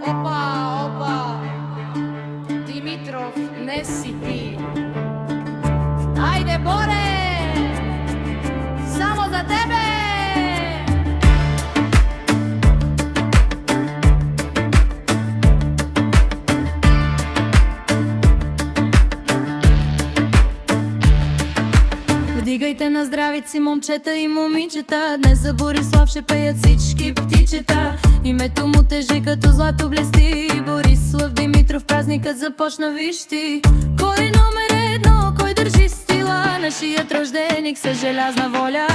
Опа, опа, Димитров, не си ти. Айде, Боре, само за тебе! Вдигайте на здравици, момчета и момичета. Днес за Борислав ще пеят всички птичета. Името му тежи като злато блести. Борислав Димитров, празникът започна, виж ти. Кой е номер едно, кой държи стила? Нашият рожденик с желязна воля.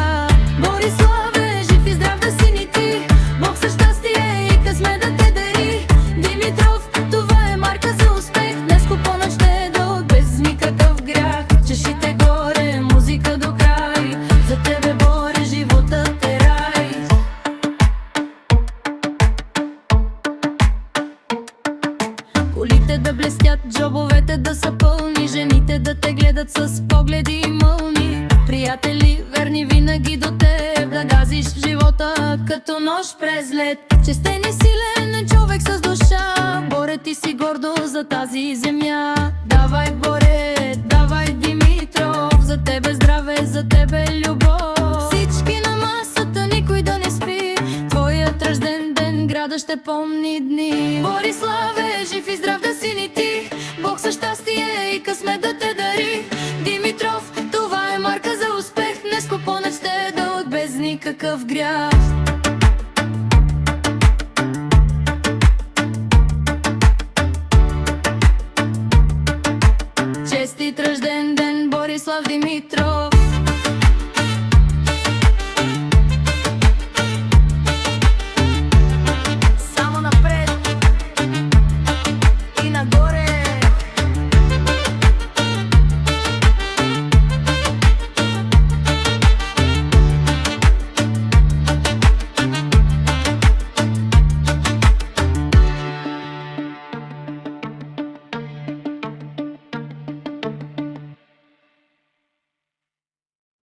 Бориславе, жив и здрав да си ни ти. Бог със щастие и късмет да те дари. Димитров, това е марка за успех. Днес по-нощ ще е дълъг, без никакъв грях. Чешите горе, музика до край. За тебе, Боре, животът е рай. Колите да блестят, джобовете да са пълни, жените да те гледат с погледи и мълни. Приятели, верни винаги до теб, да газиш в живота като нощ през лед. Честен и силен човек с душа, Боре, ти си гордо за тази земя. Давай, Боре, давай, Димитров, за тебе здраве, за тебе любов. Всички на масата, никой да не спи, твоят рожден ден града ще помни дни. Бориславе, жив и здрав да си ни ти. Бог със щастие и късмет да те дари. Димитров, това е марка за успех. Днес по-нощ ще е дълъг, без никакъв грях.